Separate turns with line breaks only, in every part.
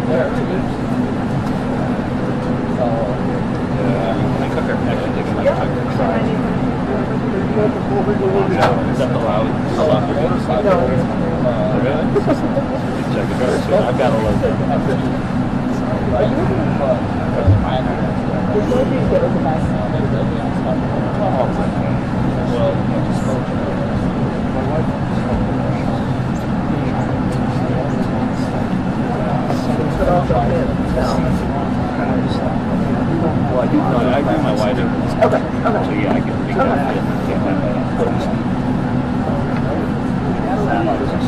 Is that allowed? Really? Check it out. I've got a load there. Well, I do. No, I agree with my wife. Okay. So yeah, I can pick that up.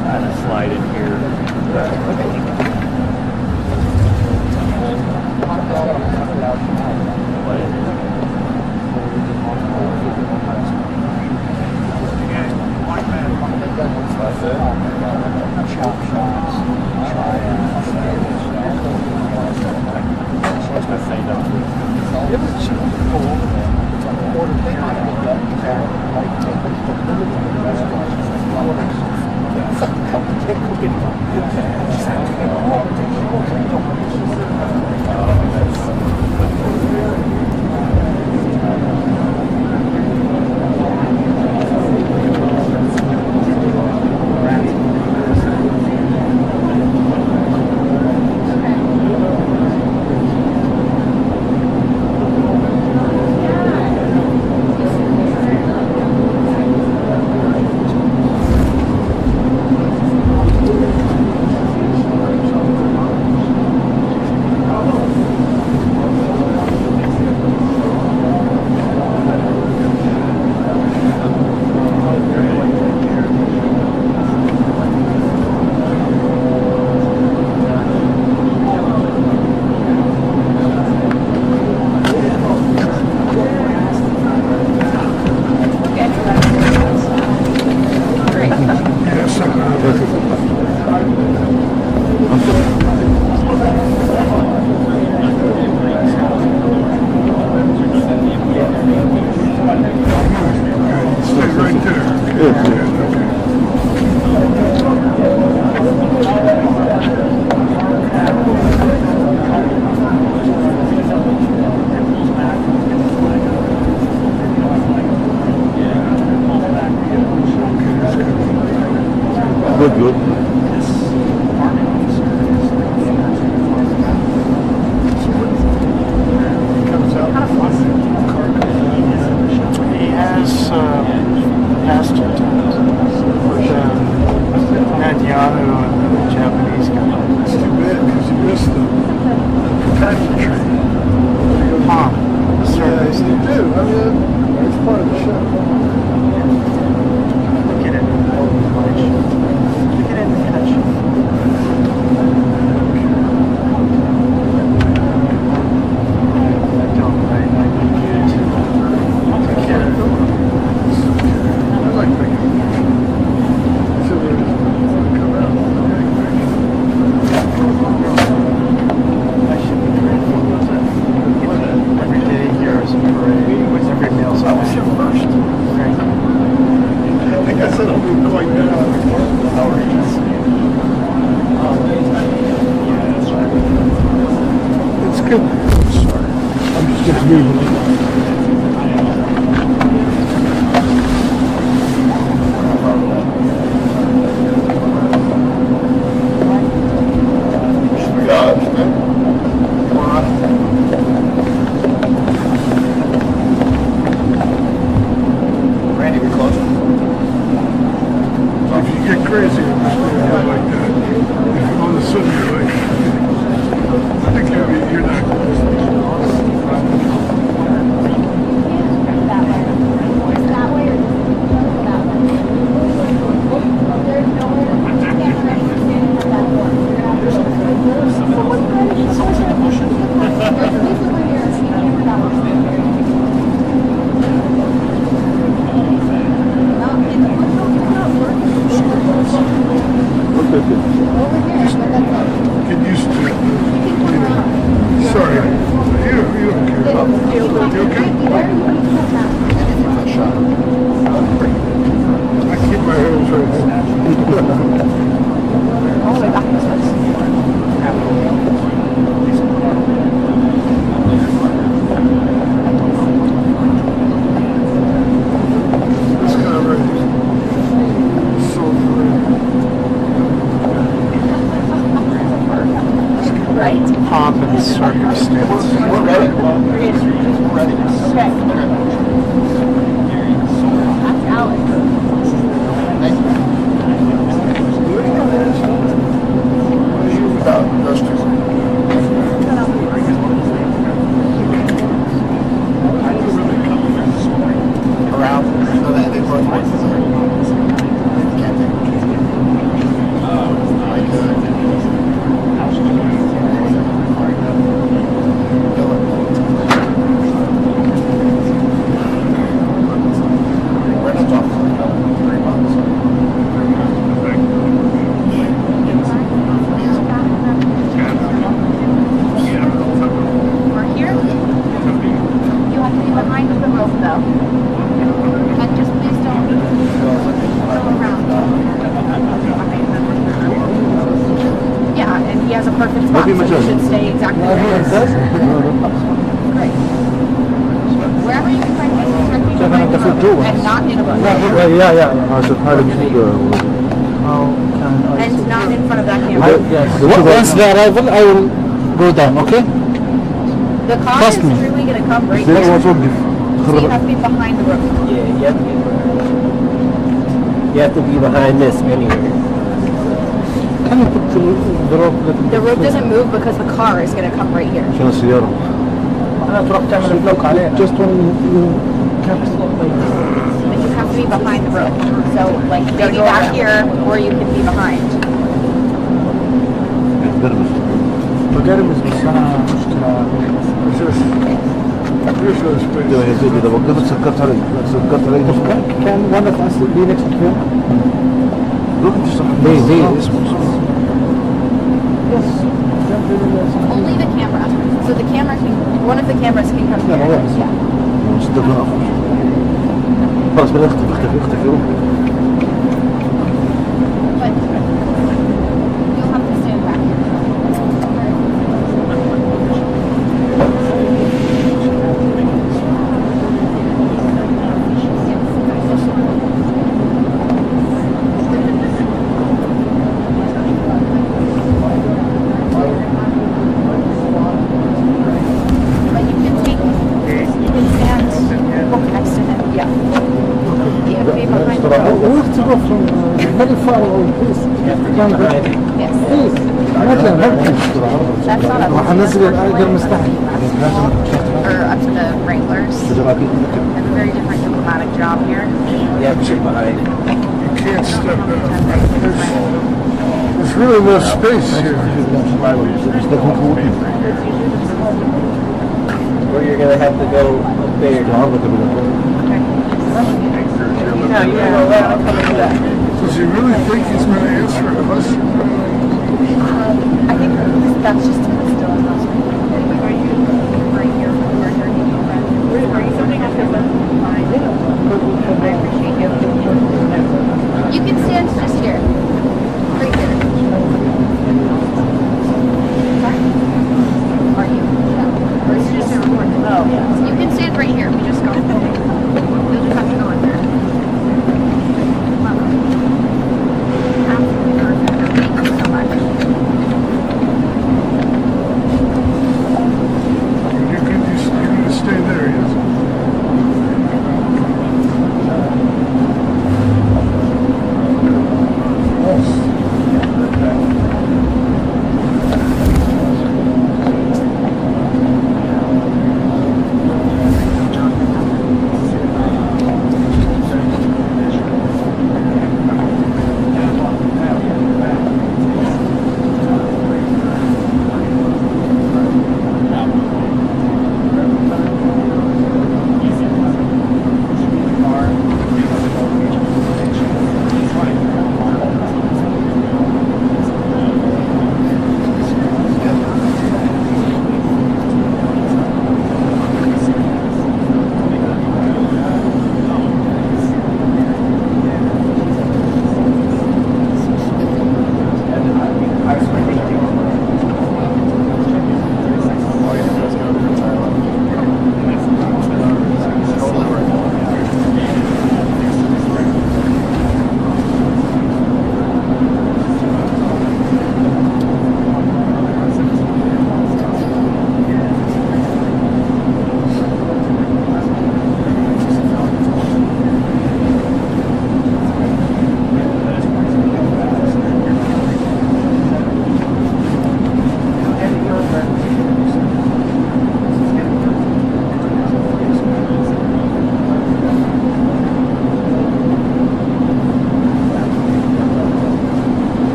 Kind of slide in here.
Good.
He has passed two times with Netanyahu and the Japanese guy.
It's too bad because you missed the companion train.
Huh.
Yes, you do. I mean, it's part of the show.
Look at it. Look at it in the catch.
All the way back. pomp and circumstance.
We're ready. We're ready. Okay. That's Alex. Thank you. What do you about those two? Around. So they both went. Can't think.
We're here. You have to be behind the rope though. And just please don't go around. Yeah, and he has a perfect spot, so you should stay exactly where he is. Great. Wherever you can find places where people find the rope and not in a bush. And not in front of that camera.
Once they arrival, I will go down, okay?
The car
Trust
is
me.
really going to come right there. So you have to be behind the rope.
Yeah, you have to be behind this anyway.
Can you put the rope?
The rope doesn't move because the car is going to come right here.
Just when you can't.
But you have to be behind the rope. So, like, maybe back here, or you can be behind.
بقرمز بس انا مشكلة
إذا وقفت سكرت علي
كان one of us be next to him.
روح تشرح
ليه Yes.
Only the camera. So the camera can, one of the cameras can come here.
Yeah.
صدقنا أفضل خلاص بدأ اختفي روح
But you'll have to stand back here. But you can stand next to him. Yeah. You have to be behind the rope.
We have to go from very far away, please.
Yes.
Please.
That's not a
وحنزل الأجر مستحيل.
or up to the Wranglers. They have a very different diplomatic job here.
You have to be behind it.
You can't step back. There's really no space here.
Or you're gonna have to go up there.
Does he really think he's going to answer a question?
I think that's just still in those. Right here, where you're eating bread. Are you something up there? I appreciate you. You can stand just here. Right here. Are you? Or is it just a recording? Oh, yeah. You can stand right here. We just go. You'll just have to go in there. Absolutely perfect. Thank you so much.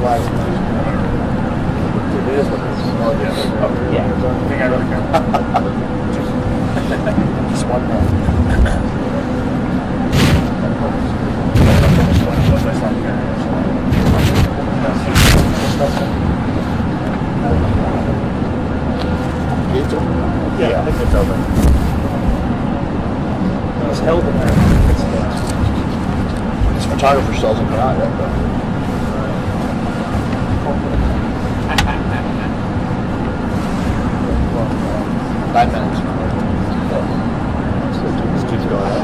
flags. It is what it is. Oh, yeah. I think I really care. Just one more. Yeah, I think it's over. It's held in there. This photographer sells it behind it, but. 9 minutes. This keeps going up.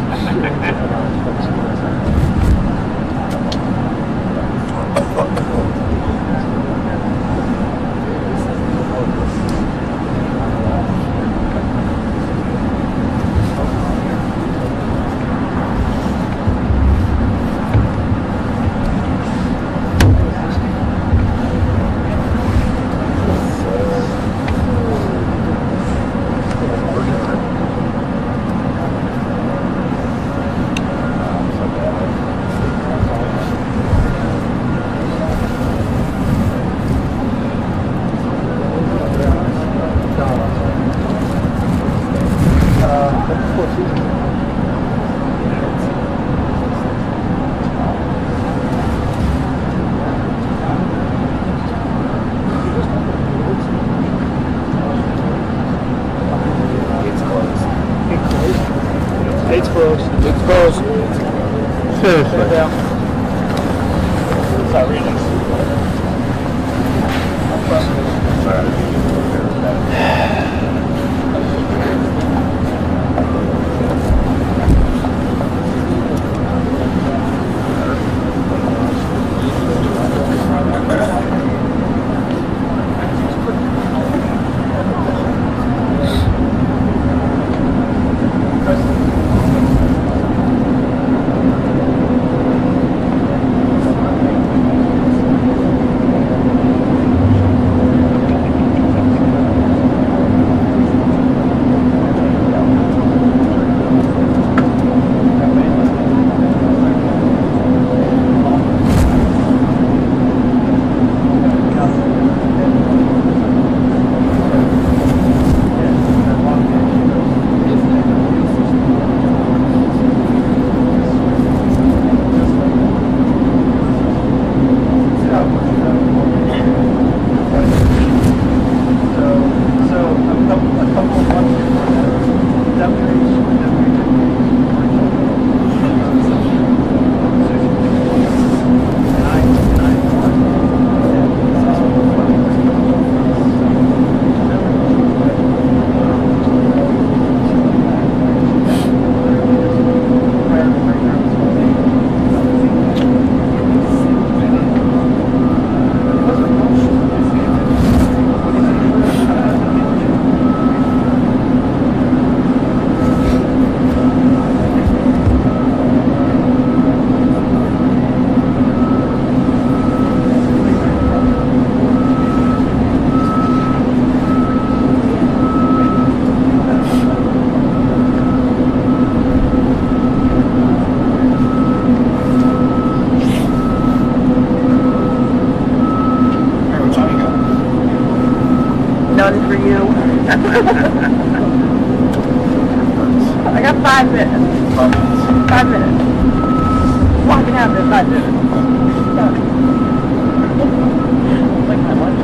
It's closed. It's closed. Seriously. Yeah. Sorry, Regis.
None for you. I got 5 minutes. 5 minutes. Walking out in 5 minutes. Like my lunch.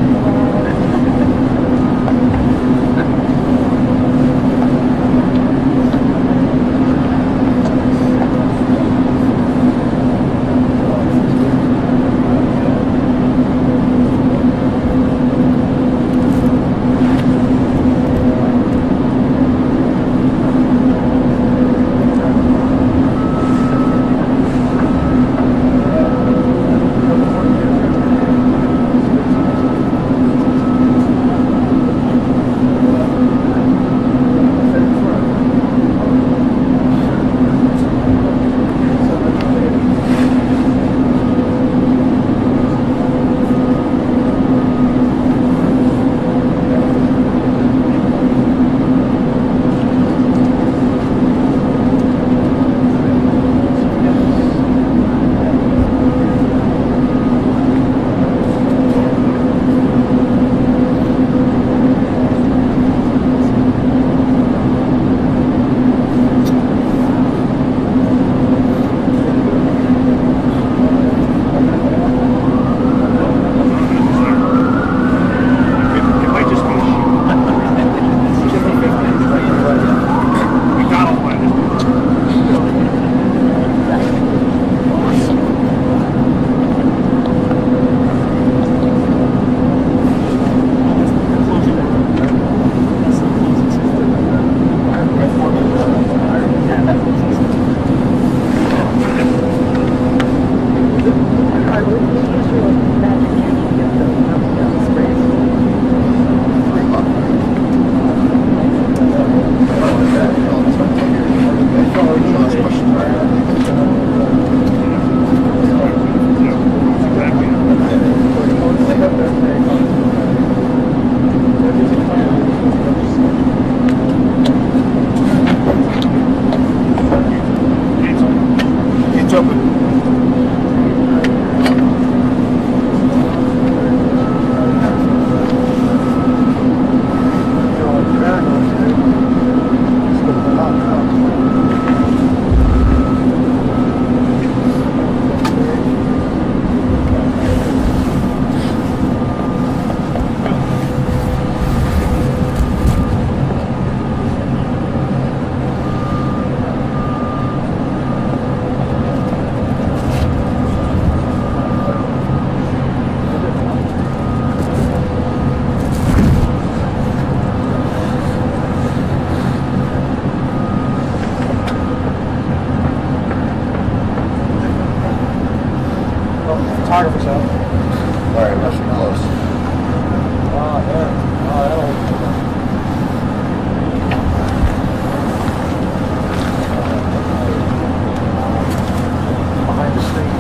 Alright, must be close.
Behind the state.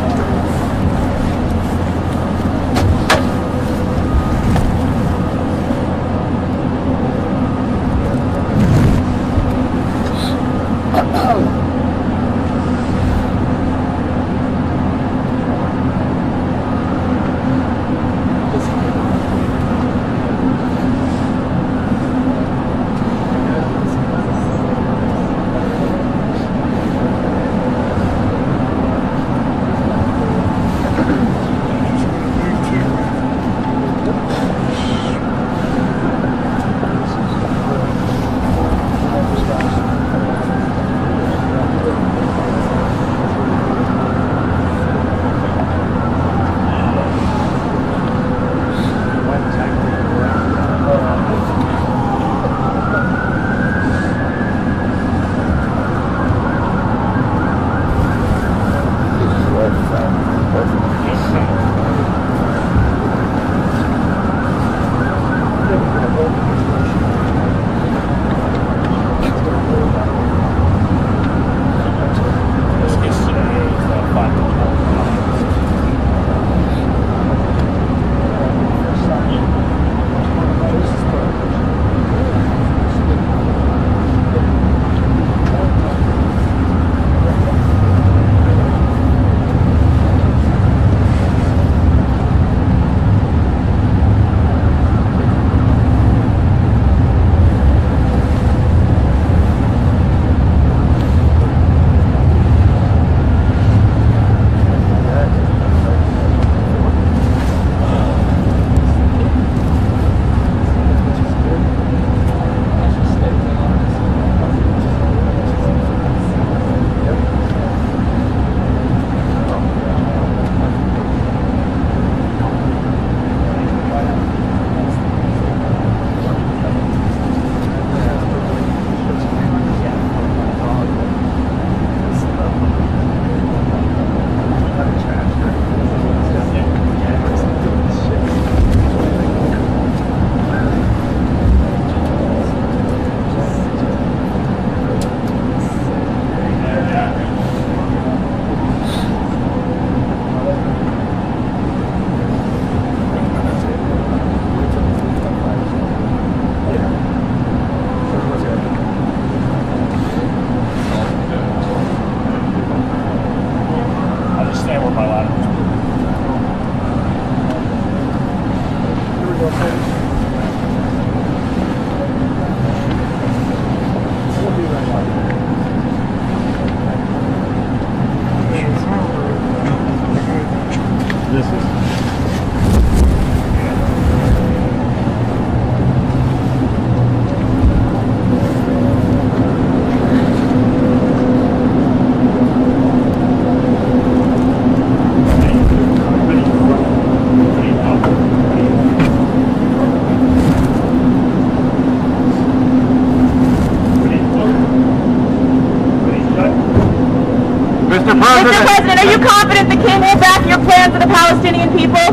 Mr. President, are you confident the king will back your plan for the Palestinian people?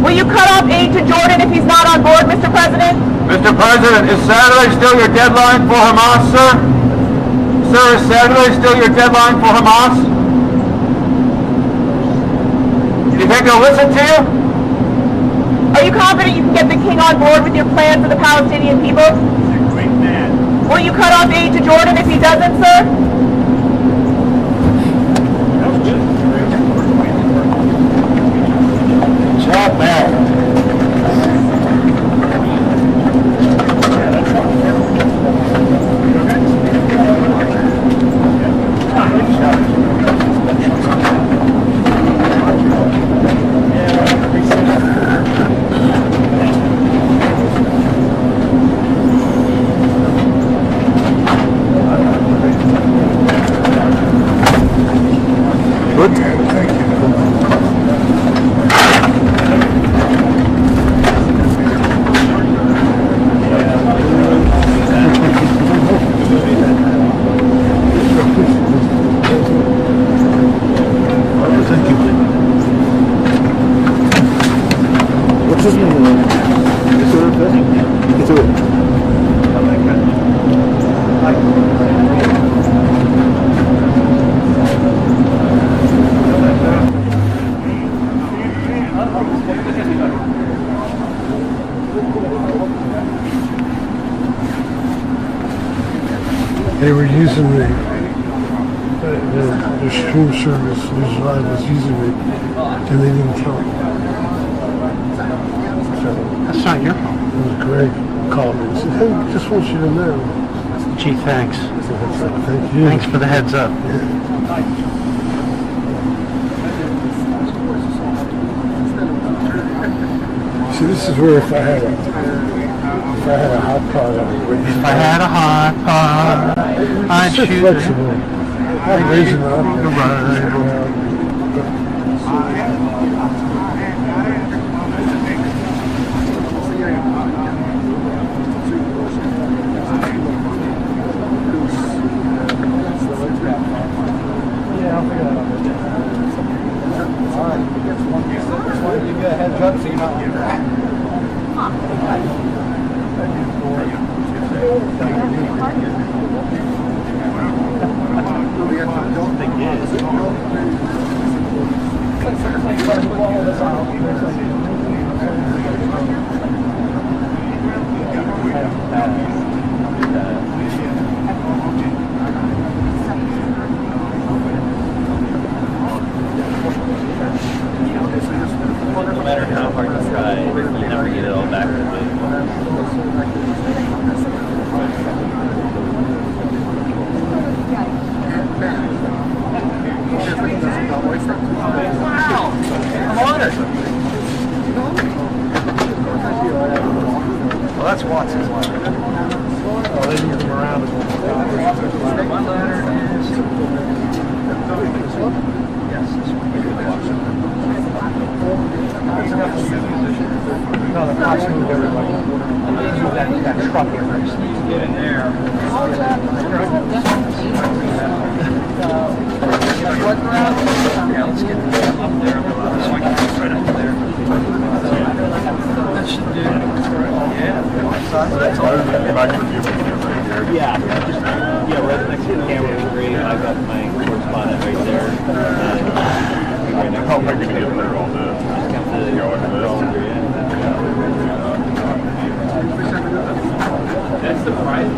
Will you cut off aid to Jordan if he's not on board, Mr. President?
Mr. President, is Saturday still your deadline for Hamas, sir? Sir, is Saturday still your deadline for Hamas? Do you think they'll listen to you?
Are you confident you can get the king on board with your plan for the Palestinian people?
He's a great man.
Will you cut off aid to Jordan if he doesn't, sir?
That was good.
Good job, man.
Good. Muchos minutos.
They were using the stream service. News Live was using it, and they didn't tell me.
That's not your fault.
It was Greg called me and said, "Hey, just want you to know."
Gee, thanks.
I said, "Thank you."
Thanks for the heads up.
See, this is where if I had a hot pot,
If I had a hot pot, I'd
so
shoot
flexible. I'm raising up.
No matter how hard you try, you never get it all back.
Wow! I'm honored. Well, that's Watson's ladder. Oh, they moved them around as well. My ladder is... Yes, this one. No, the cops moved everybody. That truck here first. Get in there. Yeah, let's get up there. So I can get right up there. That should do. Yeah. That's all.
Yeah, right next to the camera screen. I've got my correspondent right there. Right next to
How am I going to get there all day?
That's the prize.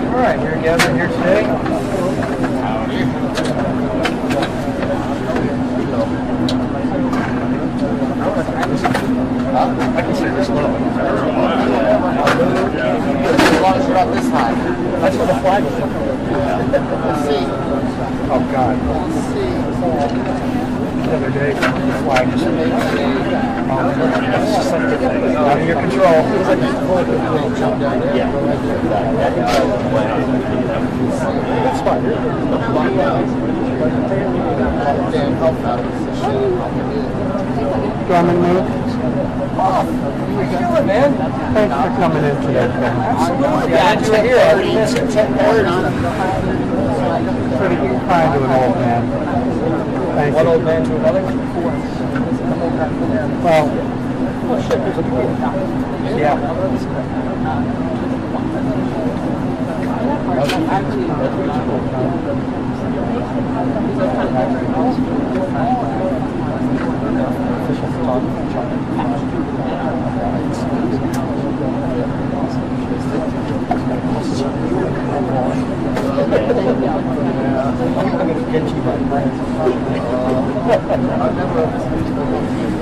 All right, you're gathered here today. I can say this little. As long as you're not this high. That's where the flag is. Let's see. Oh God. Let's see. The other day, the flag just it's just like out of your control.
Yeah.
That's fine. Dan, help out.
Do you want me to move?
How you doing, man?
Thanks for coming in today, Ben.
Glad you're here. I already missed 10:30.
Pretty kind to an old man. Thank
One
you.
old man to another?
Well,
Oh shit, there's a pool.
yeah.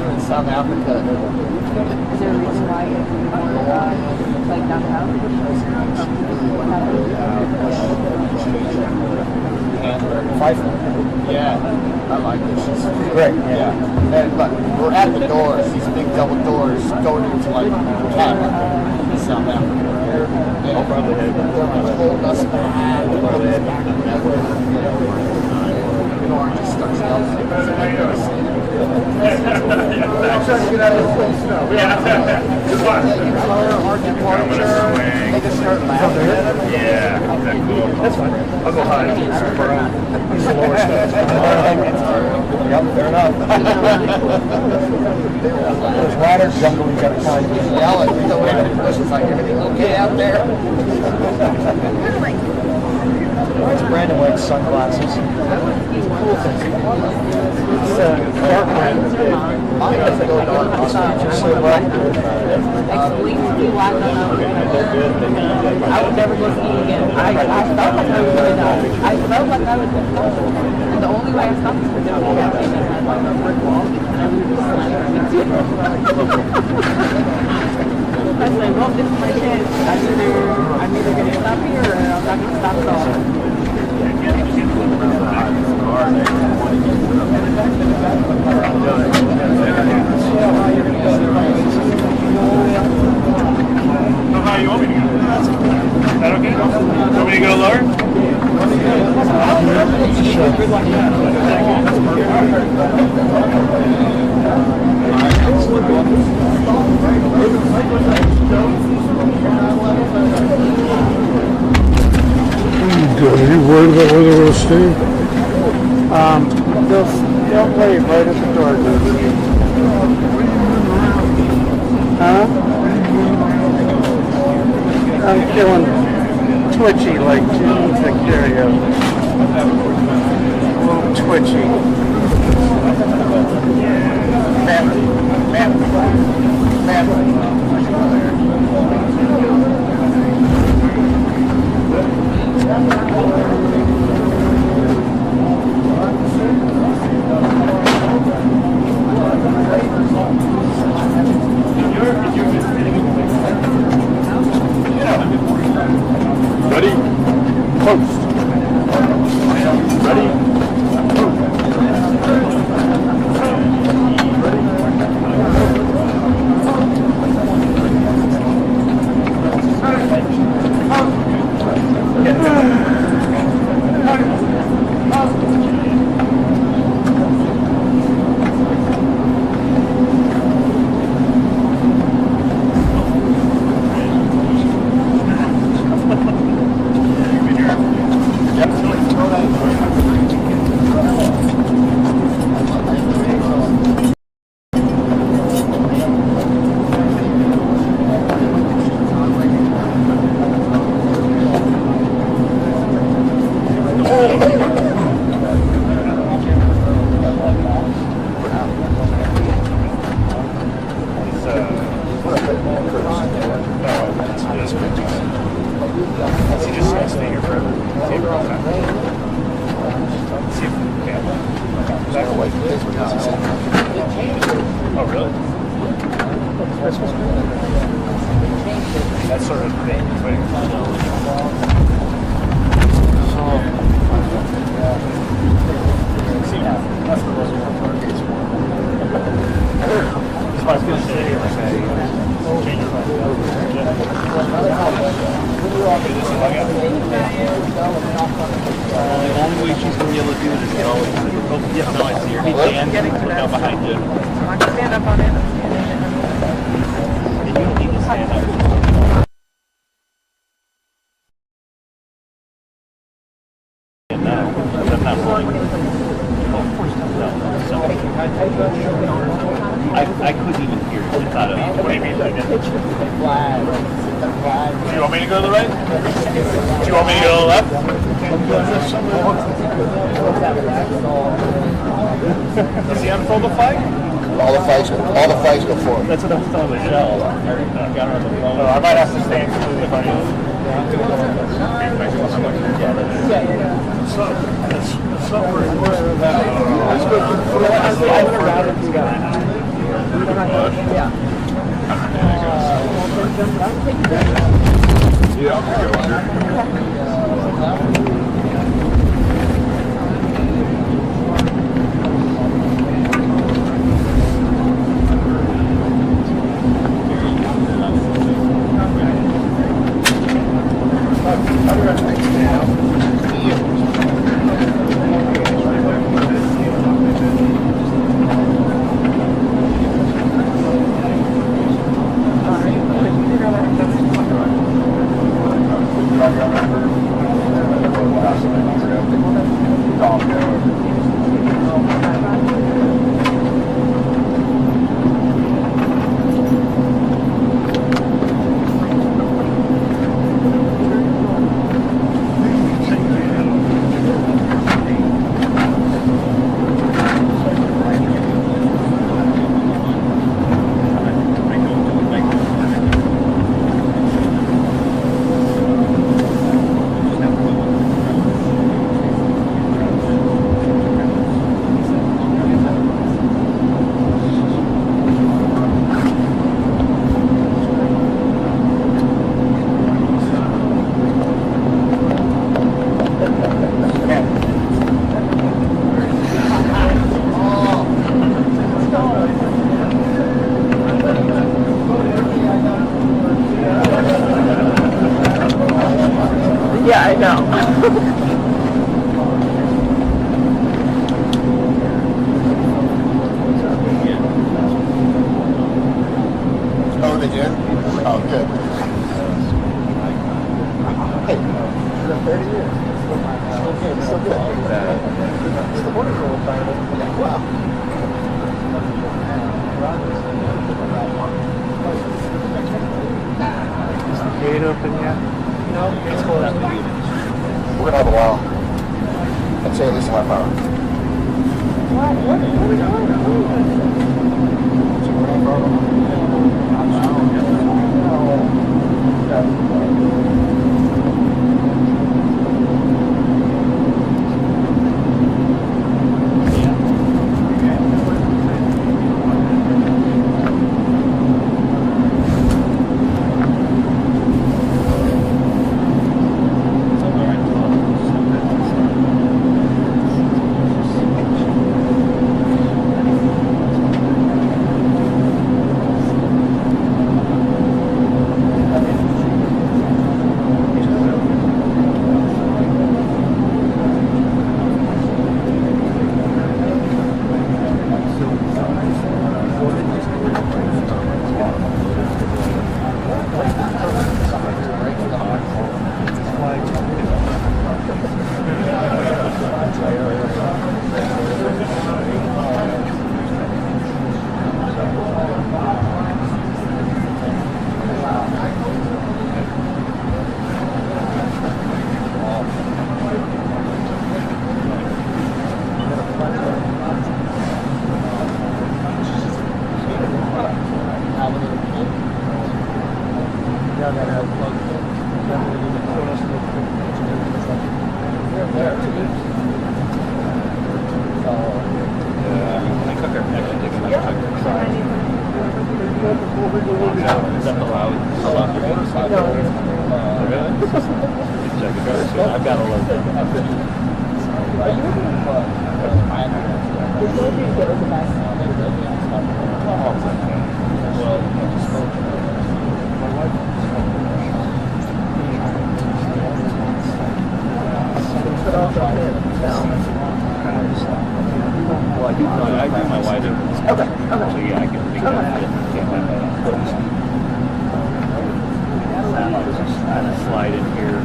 In South Africa.
Is there a reason why you're like downtown?
And 5 Yeah, I like this. It's great. Yeah. And look, we're at the doors, these big double doors going into like cabin in South Africa. And they're holding us back. You know, orange starts yelling. I'm trying to get out of this place now. Our departure, they just start laughing at him.
Yeah, that's fine. I'll go hide. He's the lower stuff.
Yep, fair enough. There's ladder jungle you gotta climb. Yelling, you know, in the bushes like, everything okay out there? Where's Brandon wearing sunglasses? Cool things. It's dark red. Mine doesn't go dark. Just so what?
I would never go skiing again. I felt like I was going to die. I felt like I was going to die. And the only way I stopped was because I had like a brick wall and I was just slamming into it. I said, well, this is my chance. I'm either going to stop here or I'm not going to stop at all.
So how you want me to go? Is that okay? Want me to go lower?
Are you worried about where they're going to stay?
They'll play right at the door, dude. Huh? I'm feeling twitchy like Jim's Victoria. A little twitchy.
Ready? Post. Ready? Oh, really? That's sort of the thing. It's waiting for see, that's the most important case for. So I was going to say, like, change your mind. The only way she's going to be able to do it is go. Yeah, no, I see her. Hey, Dan, look out behind you.
I can stand up on it.
And you don't need to stand up. I couldn't even hear it. It's not a, what do you mean? Do you want me to go to the right? Do you want me to go to the left? Does he unfold the flag?
All the flags go forward.
That's what I was telling Michelle. I got her on the phone. I might have to stay completely funny.
Oh, they did? Oh, good. Hey, it's been 30 years. Still good, still good. It's the border goal fire. Wow.
Is the gate open yet?
No, it's closed.
We're gonna have a while. I'd say at least a half hour.
I've got a load Well, I do my wife. Okay. So yeah, I can think that. Just kind of slide in here.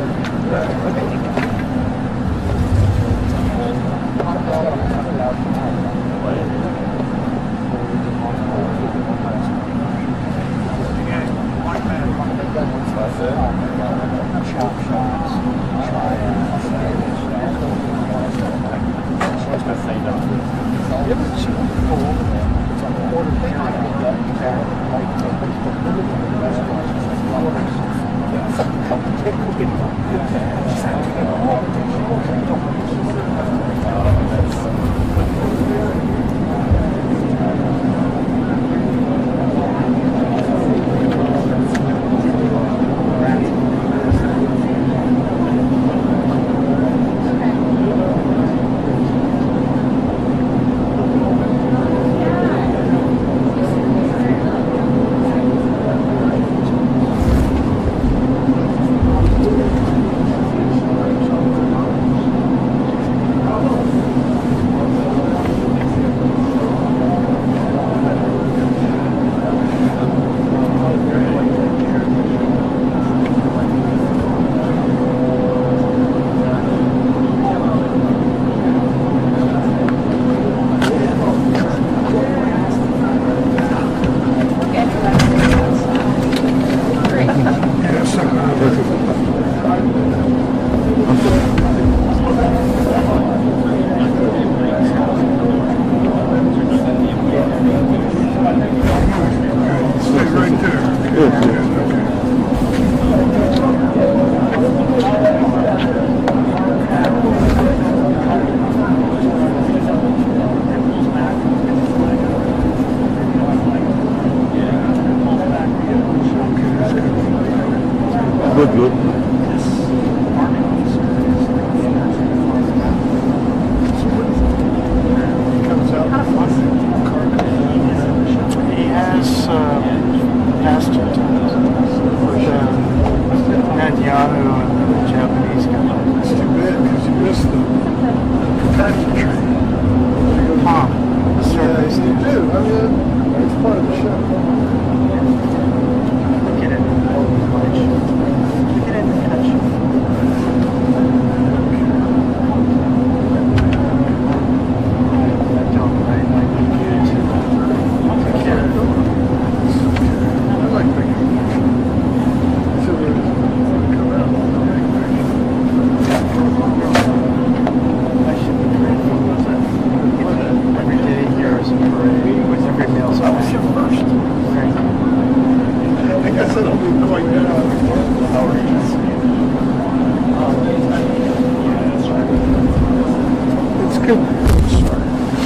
okay?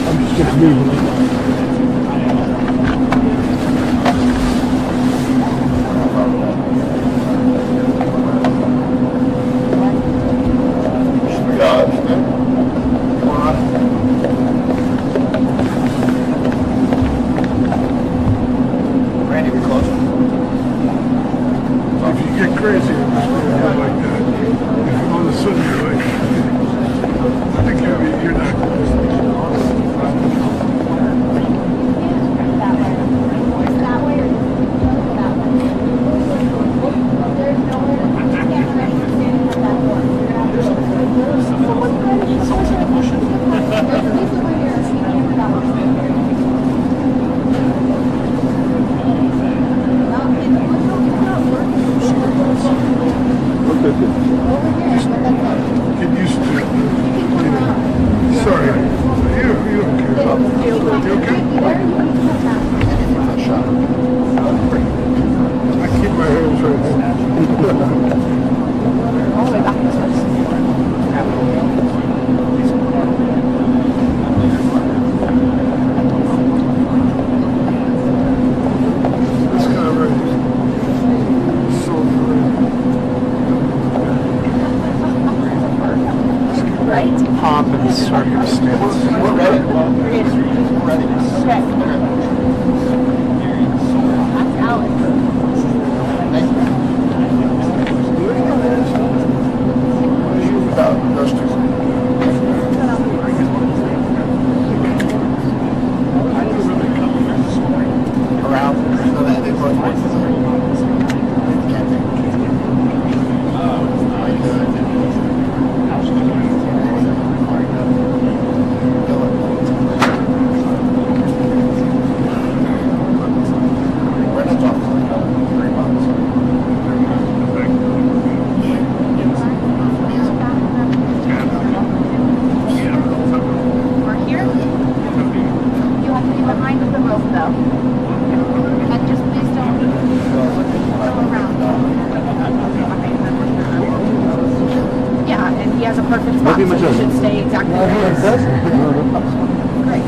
I'm just gonna leave.
Randy, we're close.
If you get crazy, I'm just gonna go like that. If all of a sudden you're like, I think you're not close.
That way. That way or that way? There's nowhere to you can't run standing at that door. You're gonna have to go. Someone's ready. Someone's ready. There's a piece over here. So you can't run that way.
Get used to it. Sorry. You okay? You okay? I keep my hands right here.
All the way back this way.
This guy right here. So
Right?
Pomp and circumstance.
We're ready. We're ready.
Okay. That's Alex.
Thank you. About those two. Around. So that they both went. Can't take it. Brennan's off for 3 months.
We're here. You have to be behind the rope though. And just please don't go around. Yeah, and he has a perfect spot, so you should stay exactly where he is. Great.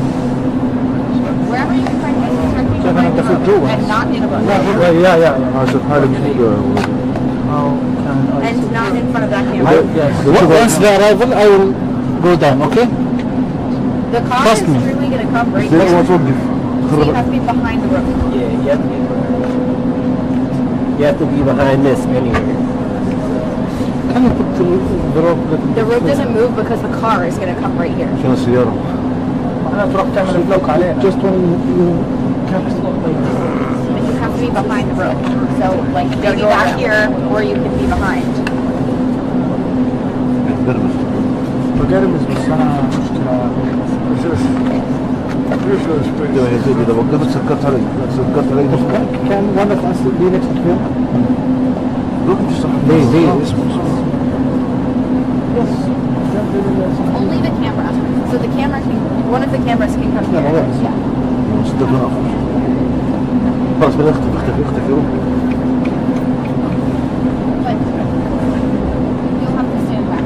Wherever you can find space, behind the rope and not in a bush.
عشان حالة كده
And not in front of that camera.
Once they arrival, I will go down, okay?
The car
Trust
is
me.
truly going to come right
ده
here.
ما توقف
So you have to be behind the rope.
Yeah, you have to be behind this anyway.
Can you put the rope?
The rope doesn't move because the car is going to come right here.
عشان السيارة
أنا تروح تعمل بلوك علينا. Just when you can't
But you have to be behind the rope. So like maybe back here or you can be behind.
بتبربش
بجربز بس أنا مشكلة.
There's no space.
ده يا سيدي إذا وقفت سكرت علي
Can one of us be next to him?
روح مش صح
ليه
Only the camera. So the camera can, one of the cameras can come here. Yeah.
مستقر خلاص بدأ اختفي روح
But you'll have to stand back.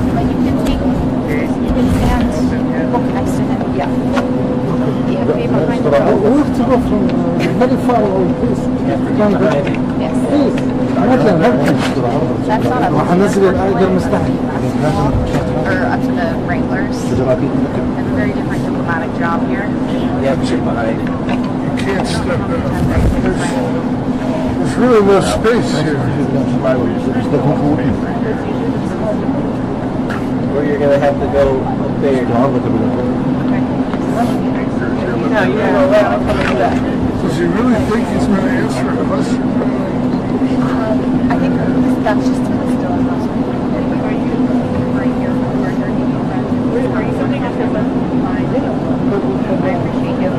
But you can stand look next to him. Yeah. You have to be behind the rope.
We have to go from very far away, please.
Yes.
Please.
That's not a
وحنزل الأجر مستحيل.
or up to the Wranglers. That's a very different diplomatic job here.
You have to be behind it.
You can't step out. There's really no space here.
Or you're gonna have to go up there.
Does he really think he's going to answer a question?
I think that's just to instill in most people. Are you right here where you're eating friends? Are you something after the line? I appreciate you.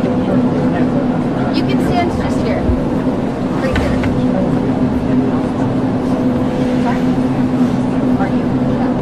You can stand just here. Right here. Are you? Yeah.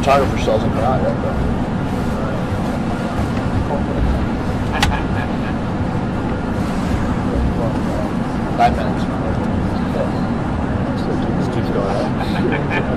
Photographer sells them out yet, though. 5 minutes.
This keeps going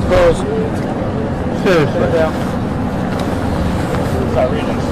Close. Seriously.
Sorry, Regis.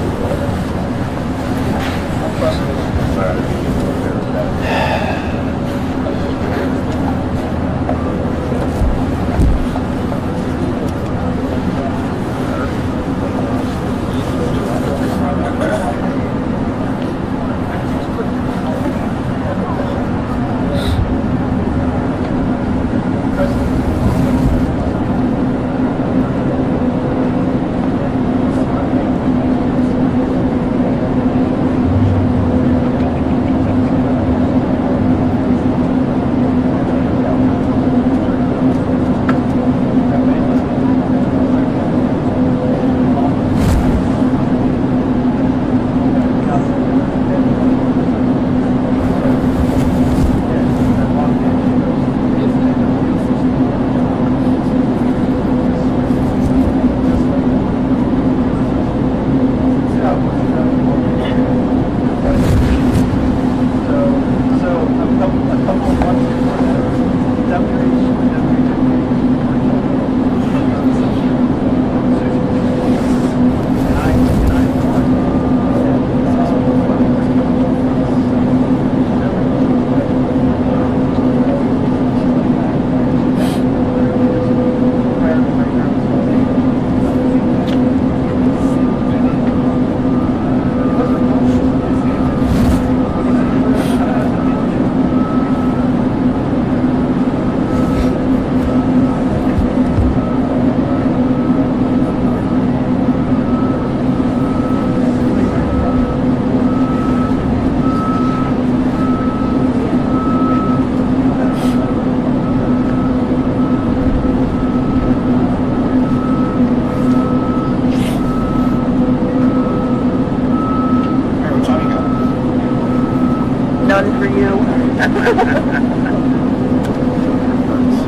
None for you.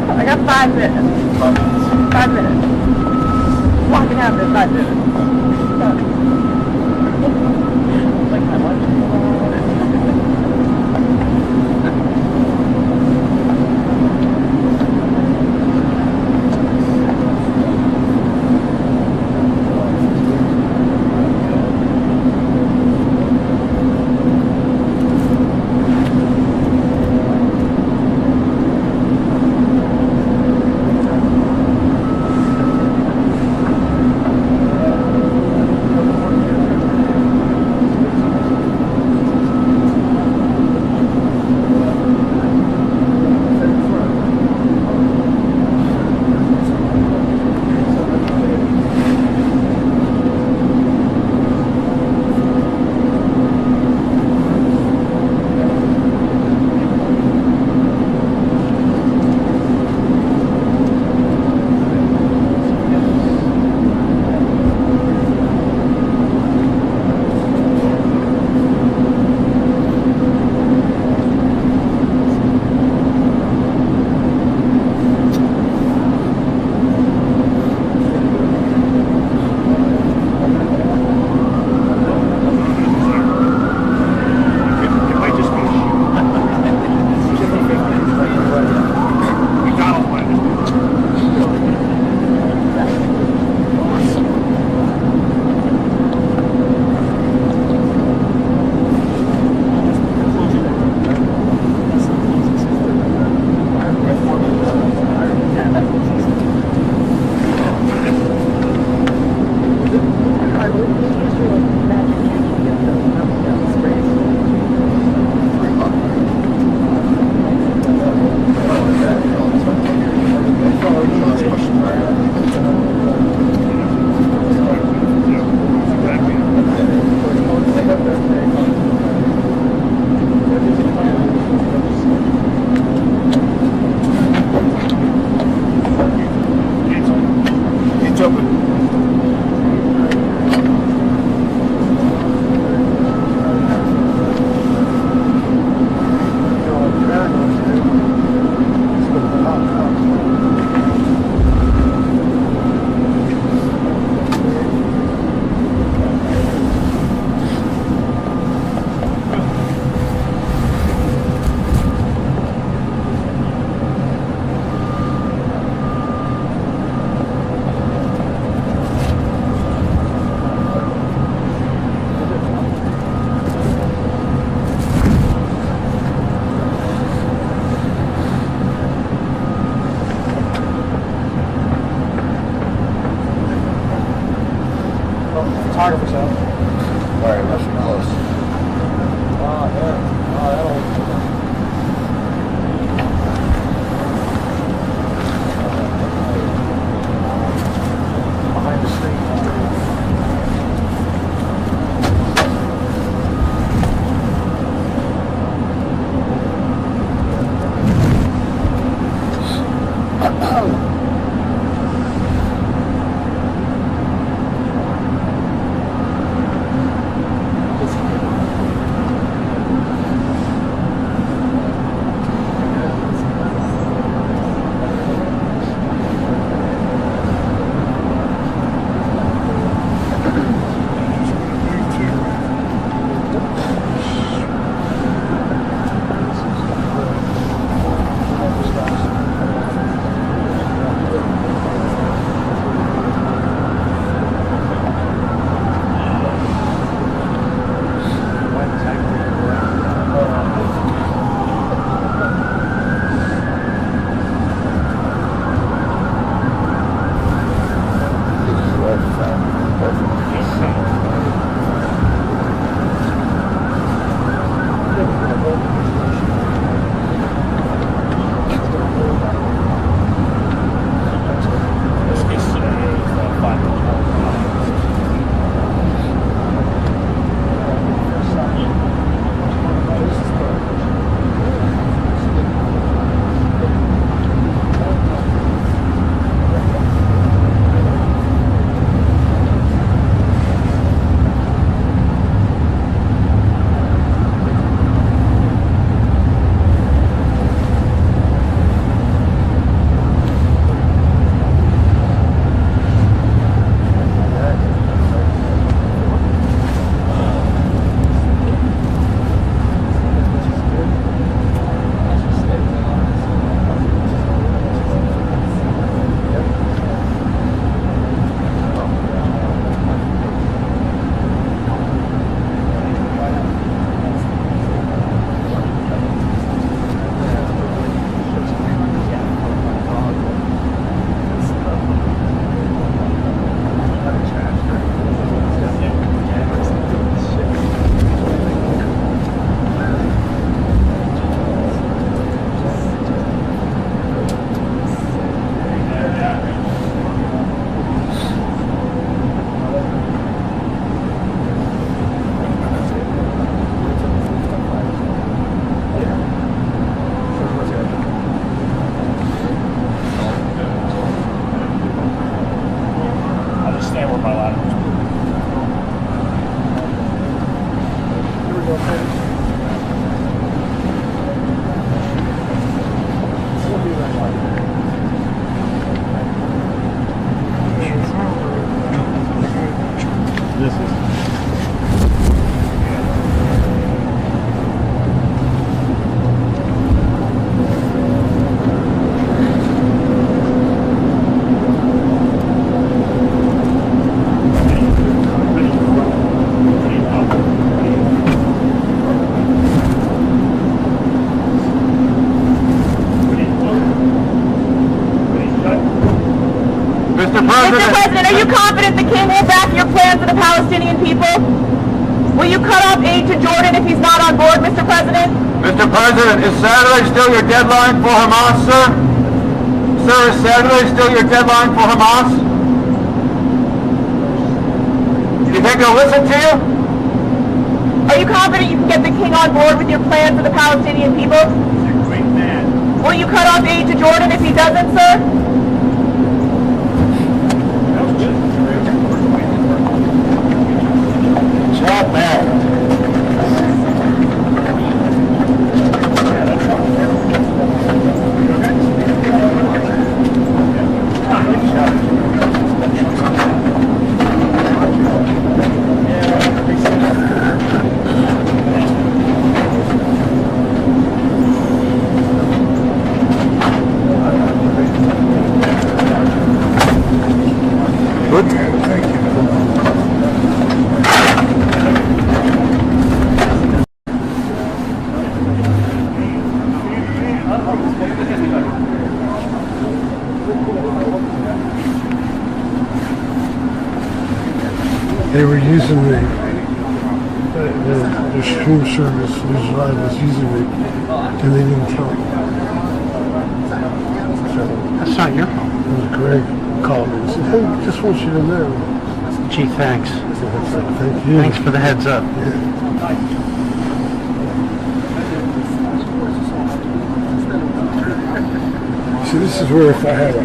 I got 5 minutes. 5 minutes. Walking out in 5 minutes. Like my lunch.
Alright, must be close.
Behind the scenes.
Mr. President, are you confident the king will back your plans for the Palestinian people? Will you cut off aid to Jordan if he's not on board, Mr. President?
Mr. President, is Saturday still your deadline for Hamas, sir? Sir, is Saturday still your deadline for Hamas? Do you think they'll listen to you?
Are you confident you can get the king on board with your plan for the Palestinian people?
He's a great man.
Will you cut off aid to Jordan if he doesn't, sir?
That was good.
Job, man.
Good.
Thank you. They were using the stream service, his drive was using it, and they didn't tell him.
That's not your fault.
It was Greg called me and said, hey, just want you to know.
Gee, thanks.
Thank you.
Thanks for the heads up.
See, this is where if I had a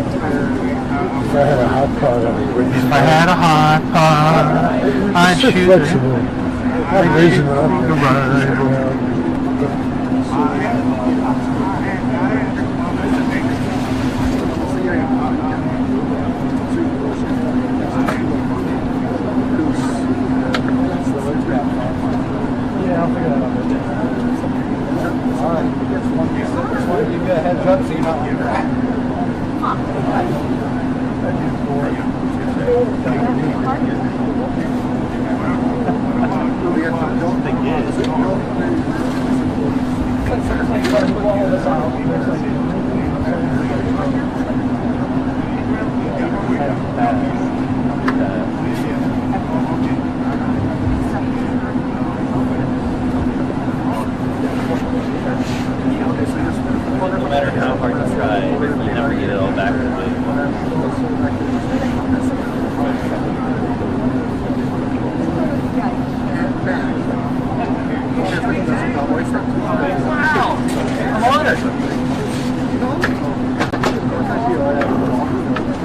hot pot,
If I had a hot pot, I'd
it's just
shoot
flexible. I'm raising it up.
No matter how hard you try, you never get it all back to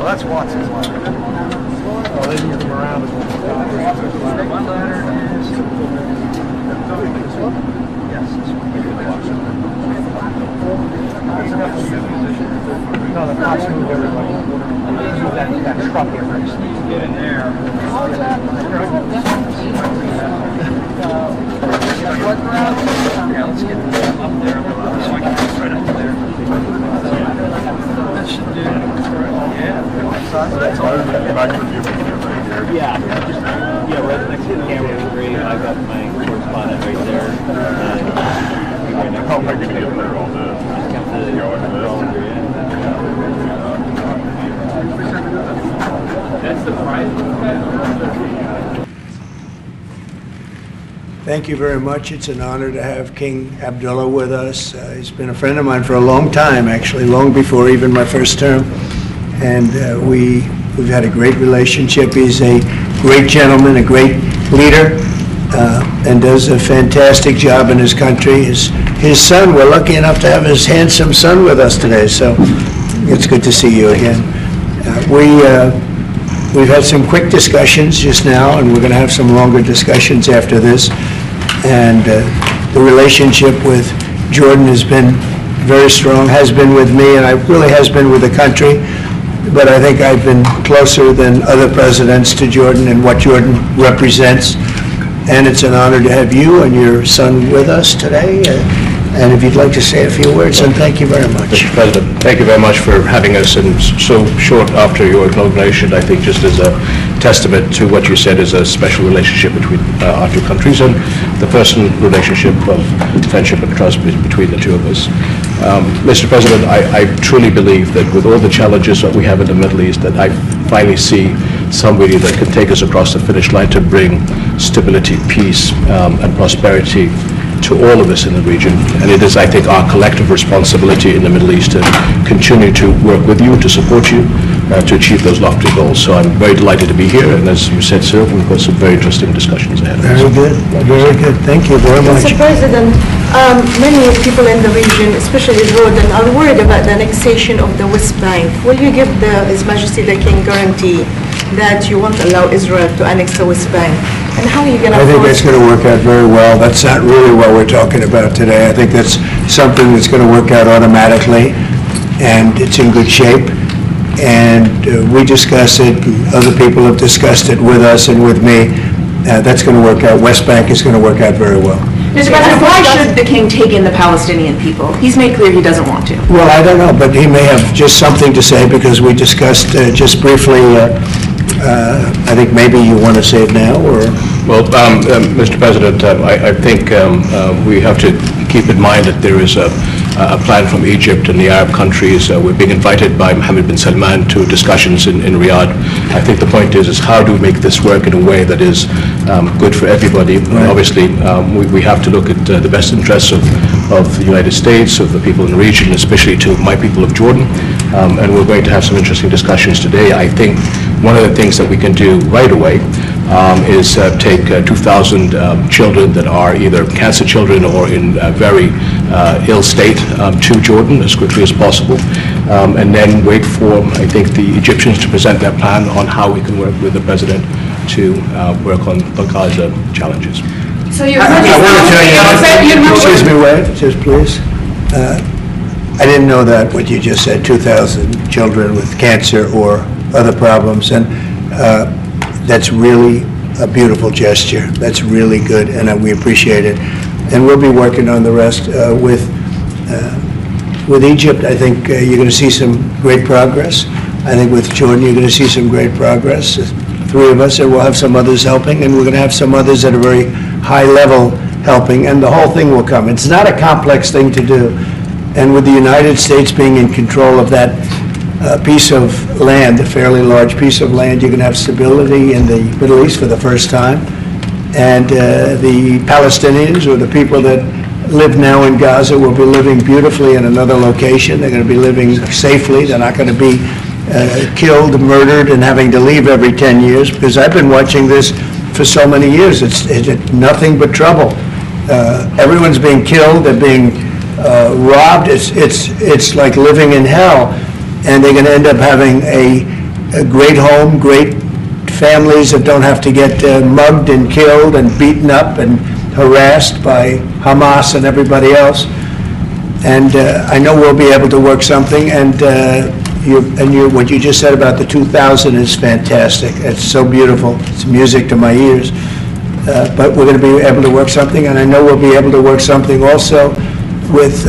Well, that's Watson's one.
Oh, they moved them around. One letter is... Yes.
No, the cops moved everybody. That truck here first.
Get in there. Yeah, let's get up there so I can get right up there. That should do. Yeah, right next to the camera screen. I got my correspondent right there.
How am I going to get there all day?
That's the price.
Thank you very much. It's an honor to have King Abdullah with us. He's been a friend of mine for a long time, actually, long before even my first term. And we've had a great relationship. He's a great gentleman, a great leader, and does a fantastic job in his country. His son, we're lucky enough to have his handsome son with us today, so it's good to see you again. We've had some quick discussions just now, and we're going to have some longer discussions after this. And the relationship with Jordan has been very strong, has been with me, and it really has been with the country. But I think I've been closer than other presidents to Jordan and what Jordan represents. And it's an honor to have you and your son with us today. And if you'd like to say a few words, and thank you very much.
Mr. President, thank you very much for having us, and so short after your inauguration, I think just as a testament to what you said is a special relationship between our two countries and the personal relationship of friendship and trust between the two of us. Mr. President, I truly believe that with all the challenges that we have in the Middle East, that I finally see somebody that can take us across the finish line to bring stability, peace, and prosperity to all of us in the region. And it is, I think, our collective responsibility in the Middle East to continue to work with you, to support you, to achieve those lofty goals. So I'm very delighted to be here, and as you said, sir, we've got some very interesting discussions ahead of us.
Very good, very good. Thank you very much.
Mr. President, many people in the region, especially Jordan, are worried about the annexation of the West Bank. Will you give His Majesty the King guarantee that you won't allow Israel to annex the West Bank? And how are you going to...
I think that's going to work out very well. That's not really what we're talking about today. I think that's something that's going to work out automatically, and it's in good shape. And we discuss it, other people have discussed it with us and with me. That's going to work out. West Bank is going to work out very well.
Mr. President, why should the king take in the Palestinian people? He's made clear he doesn't want to.
Well, I don't know, but he may have just something to say, because we discussed just briefly, I think maybe you want to say it now, or...
Well, Mr. President, I think we have to keep in mind that there is a plan from Egypt and the Arab countries. We're being invited by Mohammed bin Salman to discussions in Riyadh. I think the point is how do we make this work in a way that is good for everybody? Right. Obviously, we have to look at the best interests of the United States, of the people in the region, especially to my people of Jordan. And we're going to have some interesting discussions today. I think one of the things that we can do right away is take 2,000 children that are either cancer children or in very ill state to Jordan as quickly as possible, and then wait for, I think, the Egyptians to present their plan on how we can work with the president to work on the Gaza challenges.
So you're
I want to tell you, excuse me, wait, just please. I didn't know that, what you just said, 2,000 children with cancer or other problems, and that's really a beautiful gesture. That's really good, and we appreciate it. And we'll be working on the rest with Egypt. I think you're going to see some great progress. I think with Jordan, you're going to see some great progress. 3 of us, and we'll have some others helping, and we're going to have some others at a very high level helping, and the whole thing will come. It's not a complex thing to do. And with the United States being in control of that piece of land, a fairly large piece of land, you're going to have stability in the Middle East for the first time. And the Palestinians, or the people that live now in Gaza, will be living beautifully in another location. They're going to be living safely. They're not going to be killed, murdered, and having to leave every 10 years, because I've been watching this for so many years. It's nothing but trouble. Everyone's being killed. They're being robbed. It's like living in hell. And they're going to end up having a great home, great families that don't have to get mugged and killed and beaten up and harassed by Hamas and everybody else. And I know we'll be able to work something. And what you just said about the 2,000 is fantastic. It's so beautiful. It's music to my ears. But we're going to be able to work something, and I know we'll be able to work something also with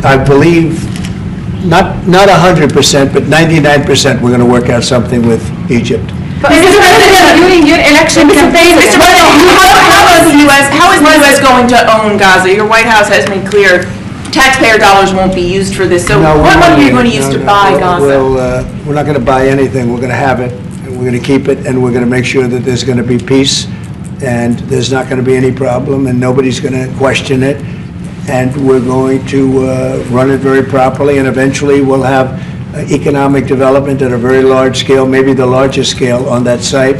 I believe, not 100%, but 99%. We're going to work out something with Egypt.
But Mr. President, during your election campaign,
Mr. President, how is the U.S. going to own Gaza? Your White House has made clear taxpayer dollars won't be used for this. So what money are you going to use to buy Gaza?
We're not going to buy anything. We're going to have it, and we're going to keep it, and we're going to make sure that there's going to be peace, and there's not going to be any problem, and nobody's going to question it. And we're going to run it very properly, and eventually we'll have economic development at a very large scale, maybe the largest scale on that site.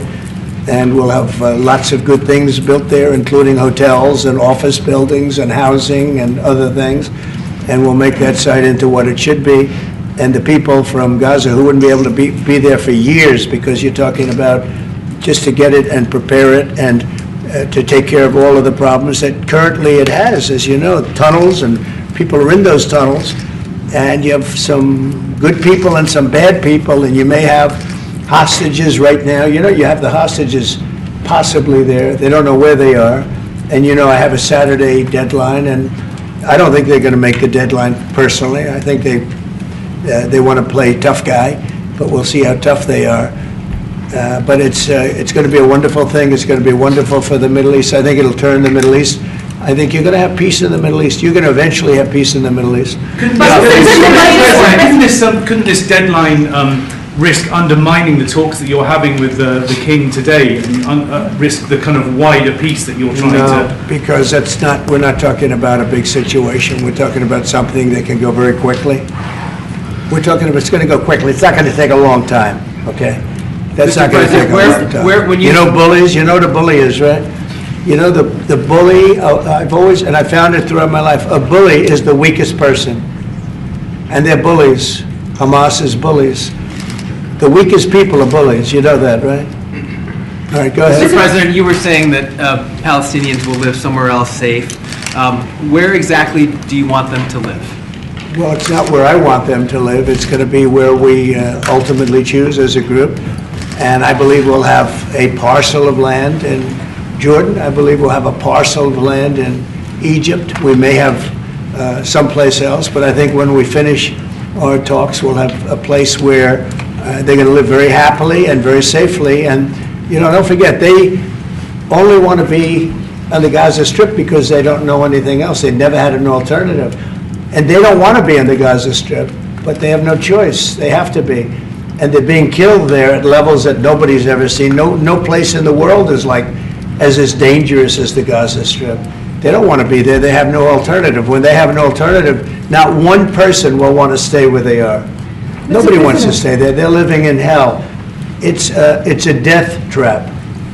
And we'll have lots of good things built there, including hotels and office buildings and housing and other things. And we'll make that site into what it should be. And the people from Gaza who wouldn't be able to be there for years, because you're talking about just to get it and prepare it and to take care of all of the problems that currently it has, as you know, tunnels, and people are in those tunnels, and you have some good people and some bad people, and you may have hostages right now. You know, you have the hostages possibly there. They don't know where they are. And you know, I have a Saturday deadline, and I don't think they're going to make the deadline personally. I think they want to play tough guy, but we'll see how tough they are. But it's going to be a wonderful thing. It's going to be wonderful for the Middle East. I think it'll turn the Middle East. I think you're going to have peace in the Middle East. You're going to eventually have peace in the Middle East.
Couldn't this deadline risk undermining the talks that you're having with the King today, and risk the kind of wider peace that you're trying to?
Because that's not. We're not talking about a big situation. We're talking about something that can go very quickly. We're talking about it's going to go quickly. It's not going to take a long time. Okay. That's not going to take a long time. You know bullies? You know what a bully is, right? You know the bully, I've always, and I found it throughout my life, a bully is the weakest person. And they're bullies. Hamas is bullies. The weakest people are bullies. You know that, right? All right, go ahead.
Mr. President, you were saying that Palestinians will live somewhere else safe. Where exactly do you want them to live?
Well, it's not where I want them to live. It's going to be where we ultimately choose as a group. And I believe we'll have a parcel of land in Jordan. I believe we'll have a parcel of land in Egypt. We may have someplace else, but I think when we finish our talks, we'll have a place where they're going to live very happily and very safely. And, you know, don't forget, they only want to be on the Gaza Strip because they don't know anything else. They've never had an alternative. And they don't want to be in the Gaza Strip, but they have no choice. They have to be. And they're being killed there at levels that nobody's ever seen. No place in the world is as dangerous as the Gaza Strip. They don't want to be there. They have no alternative. When they have an alternative, not one person will want to stay where they are. Nobody wants to stay there. They're living in hell. It's a death trap.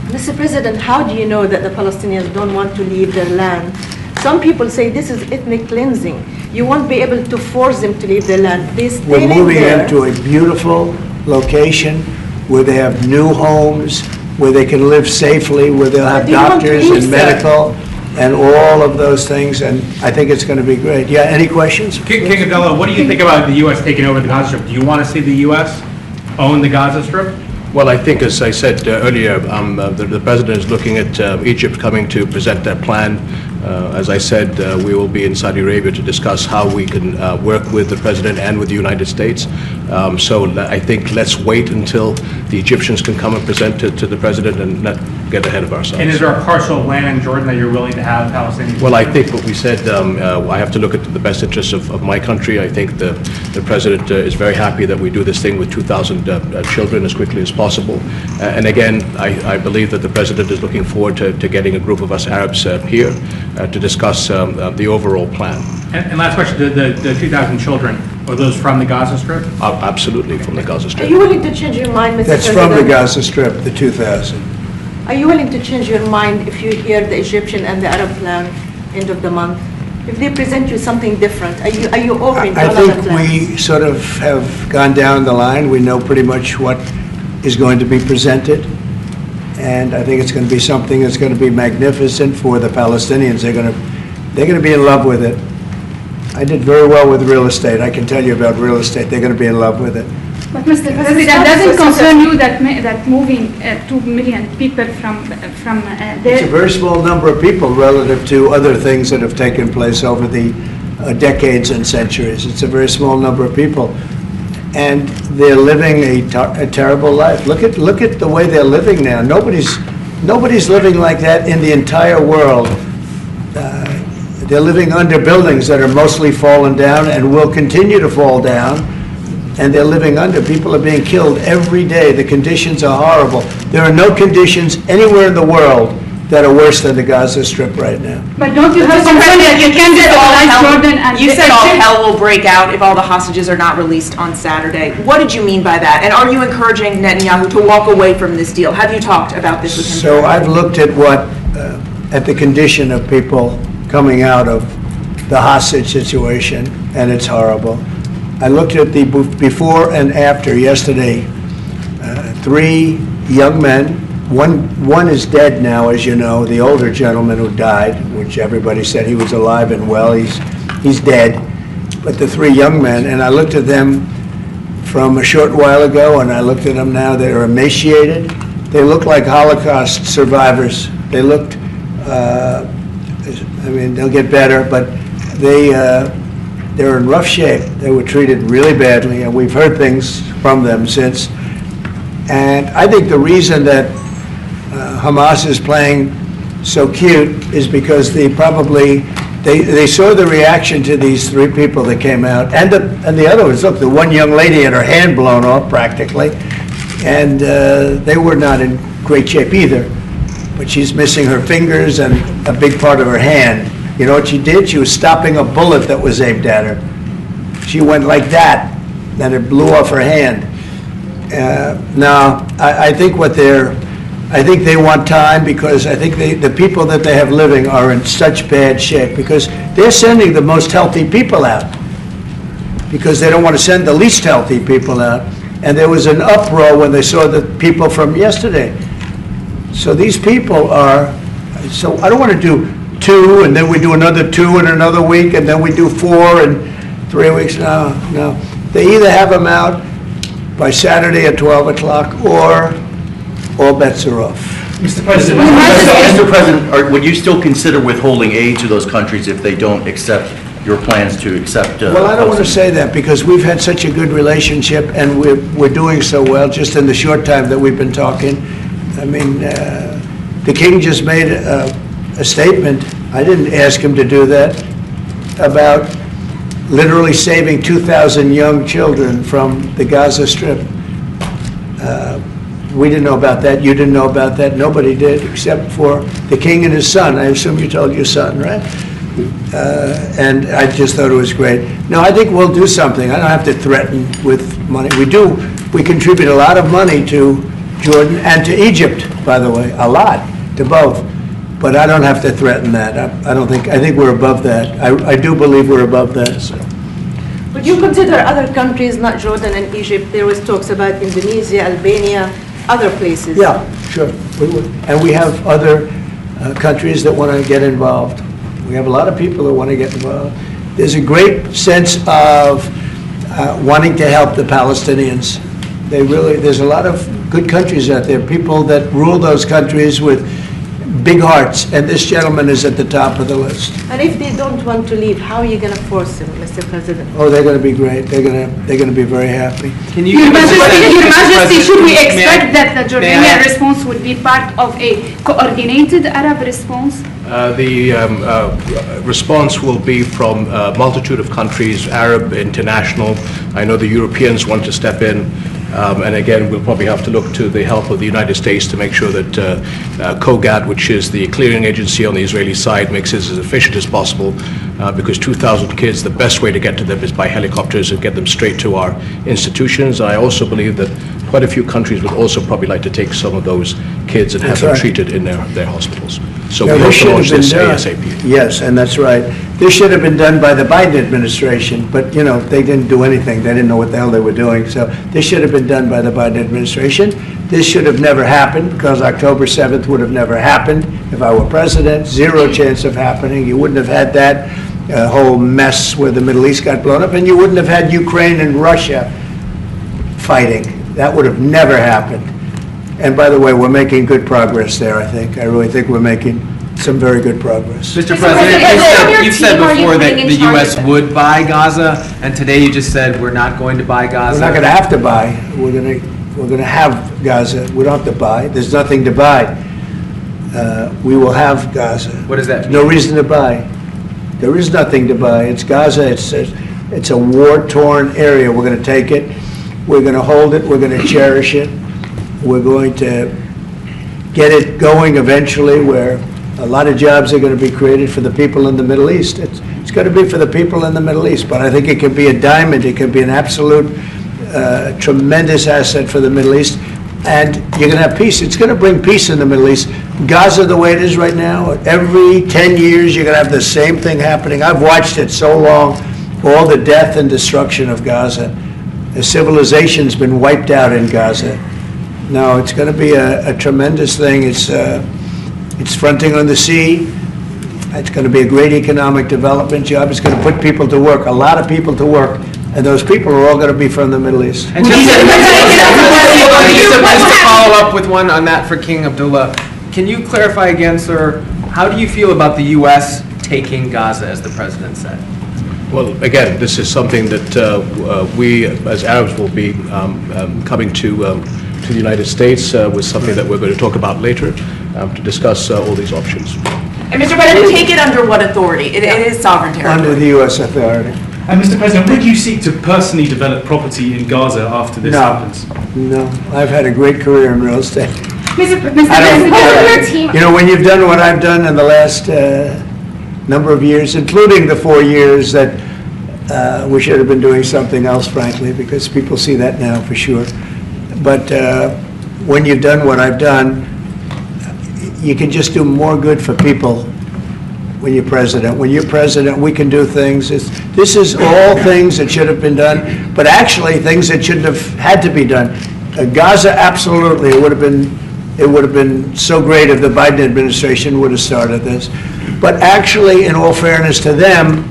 Mr. President, how do you know that the Palestinians don't want to leave their land? Some people say this is ethnic cleansing. You won't be able to force them to leave their land. They stay
We're moving
there.
them to a beautiful location where they have new homes, where they can live safely, where they'll have
But they want to
doctors
leave,
and
sir.
medical and all of those things, and I think it's going to be great. Yeah, any questions?
King Abdullah, what do you think about the U.S. taking over the Gaza Strip? Do you want to see the U.S. own the Gaza Strip?
Well, I think, as I said earlier, the President is looking at Egypt coming to present their plan. As I said, we will be in Saudi Arabia to discuss how we can work with the President and with the United States. So I think let's wait until the Egyptians can come and present it to the President and not get ahead of ourselves.
And is there a parcel of land in Jordan that you're willing to have Palestinians?
Well, I think what we said, I have to look at the best interests of my country. I think the President is very happy that we do this thing with 2,000 children as quickly as possible. And again, I believe that the President is looking forward to getting a group of us Arabs here to discuss the overall plan.
And last question, the 2,000 children, are those from the Gaza Strip?
Absolutely, from the Gaza
Are
Strip.
you willing to change your mind, Mr.
That's
President?
from the Gaza Strip, the 2,000.
Are you willing to change your mind if you hear the Egyptian and the Arab plan end of the month? If they present you something different, are you open to
I
another
think
plan?
we sort of have gone down the line. We know pretty much what is going to be presented. And I think it's going to be something that's going to be magnificent for the Palestinians. They're going to be in love with it. I did very well with real estate. I can tell you about real estate. They're going to be in love with it.
But Mr. President, doesn't concern you that moving 2 million people from
It's a
there?
very small number of people relative to other things that have taken place over the decades and centuries. It's a very small number of people. And they're living a terrible life. Look at the way they're living now. Nobody's living like that in the entire world. They're living under buildings that are mostly fallen down and will continue to fall down. And they're living under. People are being killed every day. The conditions are horrible. There are no conditions anywhere in the world that are worse than the Gaza Strip right now.
But don't you have concern that you can destabilize Jordan and
You said all
Egypt?
hell will break out if all the hostages are not released on Saturday. What did you mean by that? And are you encouraging Netanyahu to walk away from this deal? Have you talked about this with him?
So I've looked at at the condition of people coming out of the hostage situation, and it's horrible. I looked at the before and after yesterday. 3 young men. One is dead now, as you know, the older gentleman who died, which everybody said he was alive and well. He's dead. But the 3 young men, and I looked at them from a short while ago, and I looked at them now. They're emaciated. They look like Holocaust survivors. They looked, they'll get better, but they're in rough shape. They were treated really badly, and we've heard things from them since. And I think the reason that Hamas is playing so cute is because they saw the reaction to these 3 people that came out, and the other ones. Look, the one young lady had her hand blown off practically, and they were not in great shape either. But she's missing her fingers and a big part of her hand. You know what she did? She was stopping a bullet that was aimed at her. She went like that, and it blew off her hand. Now, I think I think they want time, because I think the people that they have living are in such bad shape, because they're sending the most healthy people out, because they don't want to send the least healthy people out. And there was an uproar when they saw the people from yesterday. So these people so I don't want to do 2, and then we do another 2 in another week, and then we do 4 in 3 weeks. No. They either have them out by Saturday at 12 o'clock, or all bets are off.
Mr. President, would you still consider withholding aid to those countries if they don't accept your plans to accept?
Well, I don't want to say that, because we've had such a good relationship, and we're doing so well just in the short time that we've been talking. I mean, the king just made a statement. I didn't ask him to do that, about literally saving 2,000 young children from the Gaza Strip. We didn't know about that. You didn't know about that. Nobody did, except for the king and his son. I assume you told your son, right? And I just thought it was great. No, I think we'll do something. I don't have to threaten with money. We do. We contribute a lot of money to Jordan and to Egypt, by the way, a lot, to both. But I don't have to threaten that. I think we're above that. I do believe we're above that, so.
Would you consider other countries, not Jordan and Egypt? There was talks about Indonesia, Albania, other places.
Yeah, sure. We would. And we have other countries that want to get involved. We have a lot of people that want to get involved. There's a great sense of wanting to help the Palestinians. There's a lot of good countries out there, people that rule those countries with big hearts, and this gentleman is at the top of the list.
And if they don't want to leave, how are you going to force them, Mr. President?
Oh, they're going to be great. They're going to be very happy.
Can you
Your Majesty, should we
May I-
expect that the
may I
Jordanian
ask-
response would be part of a coordinated Arab response?
The response will be from a multitude of countries, Arab, international. I know the Europeans want to step in. And again, we'll probably have to look to the help of the United States to make sure that COGAT, which is the clearing agency on the Israeli side, makes it as efficient as possible, because 2,000 kids, the best way to get to them is by helicopters and get them straight to our institutions. I also believe that quite a few countries would also probably like to take some of those kids and have them treated in their hospitals. So we hope to launch this ASAP.
Yes, and that's right. This should have been done by the Biden administration, but, they didn't do anything. They didn't know what the hell they were doing. So this should have been done by the Biden administration. This should have never happened, because October 7th would have never happened if I were president. Zero chance of happening. You wouldn't have had that whole mess where the Middle East got blown up, and you wouldn't have had Ukraine and Russia fighting. That would have never happened. And by the way, we're making good progress there, I think. I really think we're making some very good progress.
Mr. President, you've said before that the U.S. would buy Gaza, and today you just said we're not going to buy Gaza.
We're not going to have to buy. We're going to have Gaza. We don't have to buy. There's nothing to buy. We will have Gaza.
What does that mean?
No reason to buy. There is nothing to buy. It's Gaza. It's a war-torn area. We're going to take it. We're going to hold it. We're going to cherish it. We're going to get it going eventually, where a lot of jobs are going to be created for the people in the Middle East. It's going to be for the people in the Middle East, but I think it can be a diamond. It can be an absolute tremendous asset for the Middle East, and you're going to have peace. It's going to bring peace in the Middle East. Gaza, the way it is right now, every 10 years you're going to have the same thing happening. I've watched it so long, all the death and destruction of Gaza. The civilization's been wiped out in Gaza. No, it's going to be a tremendous thing. It's fronting on the sea. It's going to be a great economic development job. It's going to put people to work, a lot of people to work, and those people are all going to be from the Middle East.
And just to follow up with one on that for King Abdullah, can you clarify again, sir, how do you feel about the U.S. taking Gaza, as the president said?
Well, again, this is something that we, as Arabs, will be coming to the United States with something that we're going to talk about later to discuss all these options.
And Mr. President, take it under what authority? It is sovereign territory.
Under the U.S. authority.
And Mr. President, would you seek to personally develop property in Gaza after this happens?
No. I've had a great career in real estate.
Mr. President,
When you've done what I've done in the last number of years, including the 4 years that we should have been doing something else, frankly, because people see that now for sure. But when you've done what I've done, you can just do more good for people when you're president. When you're president, we can do things. This is all things that should have been done, but actually things that shouldn't have had to be done. Gaza, absolutely, it would have been so great if the Biden administration would have started this. But actually, in all fairness to them,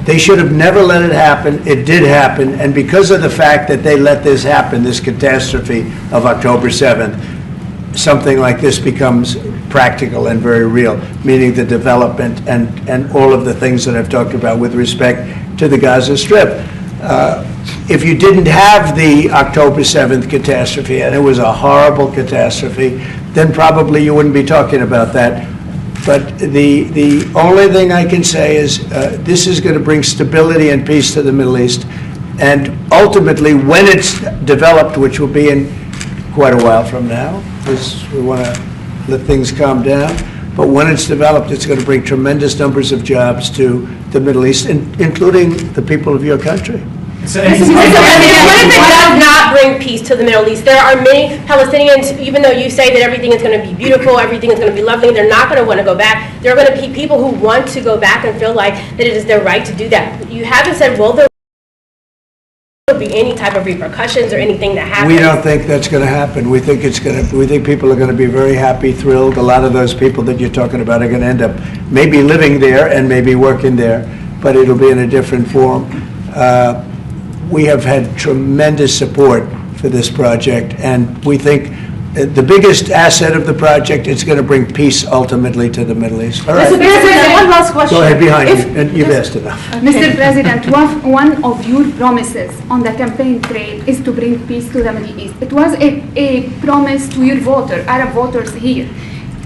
they should have never let it happen. It did happen, and because of the fact that they let this happen, this catastrophe of October 7th, something like this becomes practical and very real, meaning the development and all of the things that I've talked about with respect to the Gaza Strip. If you didn't have the October 7th catastrophe, and it was a horrible catastrophe, then probably you wouldn't be talking about that. But the only thing I can say is this is going to bring stability and peace to the Middle East. And ultimately, when it's developed, which will be in quite a while from now, because we want to let things calm down, but when it's developed, it's going to bring tremendous numbers of jobs to the Middle East, including the people of your country.
Mr. President, what if it does not bring peace to the Middle East? There are many Palestinians, even though you say that everything is going to be beautiful, everything is going to be lovely, they're not going to want to go back. There are going to be people who want to go back and feel like that it is their right to do that. You haven't said, will there be any type of repercussions or anything that happens?
We don't think that's going to happen. We think we think people are going to be very happy, thrilled. A lot of those people that you're talking about are going to end up maybe living there and maybe working there, but it'll be in a different form. We have had tremendous support for this project, and we think the biggest asset of the project is going to bring peace ultimately to the Middle East. All right.
Mr. President, one last question.
Go ahead, behind you, and you've asked enough.
Mr. President, one of your promises on the campaign trail is to bring peace to the Middle East. It was a promise to your Arab voters here.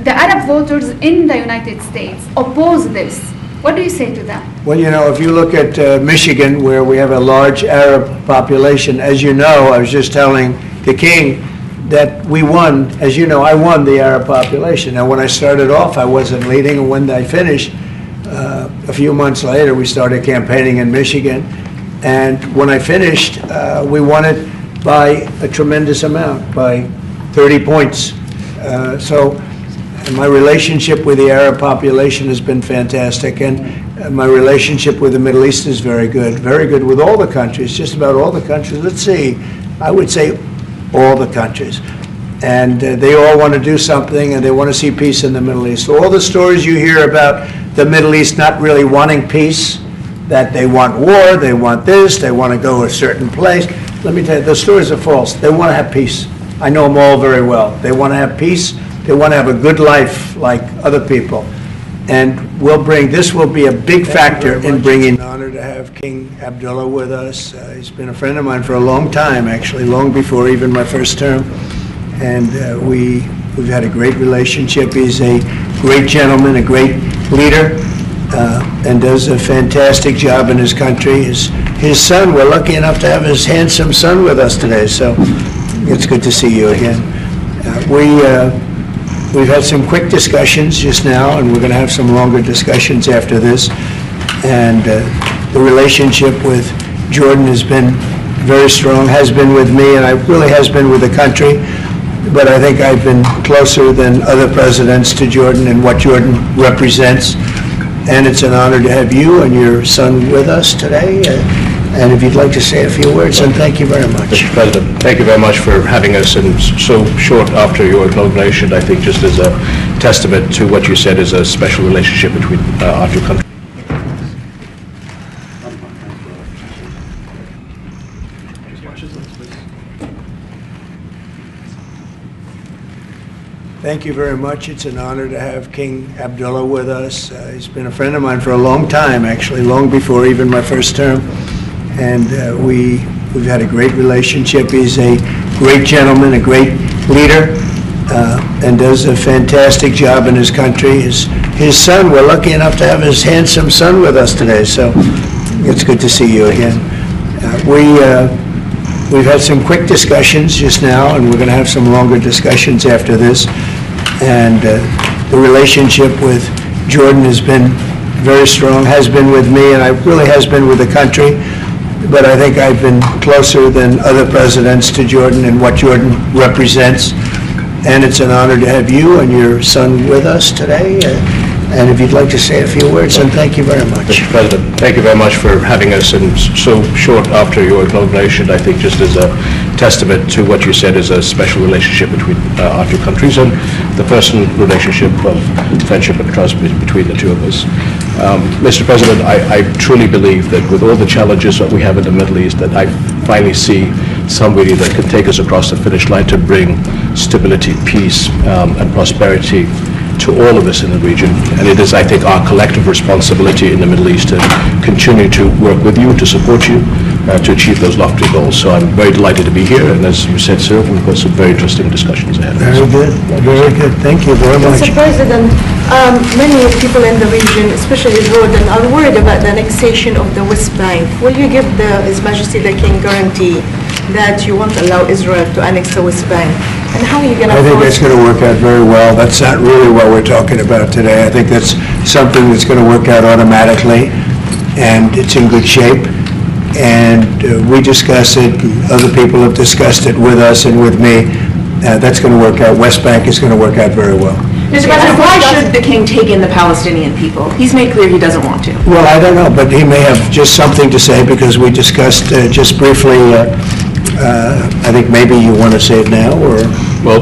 The Arab voters in the United States oppose this. What do you say to that?
Well, you know, if you look at Michigan, where we have a large Arab population, as you know, I was just telling the King that we won. As you know, I won the Arab population. Now, when I started off, I wasn't leading, and when I finished, a few months later, we started campaigning in Michigan. And when I finished, we won it by a tremendous amount, by 30 points. My relationship with the Arab population has been fantastic, and my relationship with the Middle East is very good with all the countries, just about all the countries. Let's see, I would say all the countries. And they all want to do something, and they want to see peace in the Middle East. All the stories you hear about the Middle East not really wanting peace, that they want war, they want this, they want to go a certain place. Let me tell you, the stories are false. They want to have peace. I know them all very well. They want to have peace. They want to have a good life like other people. And this will be a big factor in bringing. It's an honor to have King Abdullah with us. He's been a friend of mine for a long time, actually, long before even my first term. And we've had a great relationship. He's a great gentleman, a great leader, and does a fantastic job in his country. His son, we're lucky enough to have his handsome son with us today, so it's good to see you again. We've had some quick discussions just now, and we're going to have some longer discussions after this. And the relationship with Jordan has been very strong, has been with me, and it really has been with the country. But I think I've been closer than other presidents to Jordan and what Jordan represents. And it's an honor to have you and your son with us today. And if you'd like to say a few words, and thank you very much.
Mr. President, thank you very much for having us, and so short after your inauguration, I think just as a testament to what you said is a special relationship between our two countries.
Thank you very much. It's an honor to have King Abdullah with us. He's been a friend of mine for a long time, actually, long before even my first term. And we've had a great relationship. He's a great gentleman, a great leader, and does a fantastic job in his country. His son, we're lucky enough to have his handsome son with us today, so it's good to see you again. We've had some quick discussions just now, and we're going to have some longer discussions after this. And the relationship with Jordan has been very strong, has been with me, and it really has been with the country. But I think I've been closer than other presidents to Jordan and what Jordan represents. And it's an honor to have you and your son with us today. And if you'd like to say a few words, and thank you very much.
Mr. President, thank you very much for having us, and so short after your inauguration, I think just as a testament to what you said is a special relationship between our two countries, and the personal relationship of friendship and trust between the two of us. Mr. President, I truly believe that with all the challenges that we have in the Middle East, that I finally see somebody that can take us across the finish line to bring stability, peace, and prosperity to all of us in the region. And it is, I think, our collective responsibility in the Middle East to continue to work with you, to support you, to achieve those lofty goals. So I'm very delighted to be here, and as you said, sir, we've got some very interesting discussions ahead of us.
Very good, very good. Thank you very much.
Mr. President, Many people in the region, especially Jordan, are worried about the annexation of the West Bank. Will you give His Majesty the King guarantee that you won't allow Israel to annex the West Bank? And how are you going to
I think that's going to work out very well. That's not really what we're talking about today. I think that's something that's going to work out automatically, and it's in good shape. And we discuss it, other people have discussed it with us and with me. That's going to work out. West Bank is going to work out very well.
Mr. President, why should the king take in the Palestinian people? He's made clear he doesn't want to.
Well, I don't know, but he may have just something to say, because we discussed just briefly, I think maybe you want to say it now, or?
Well,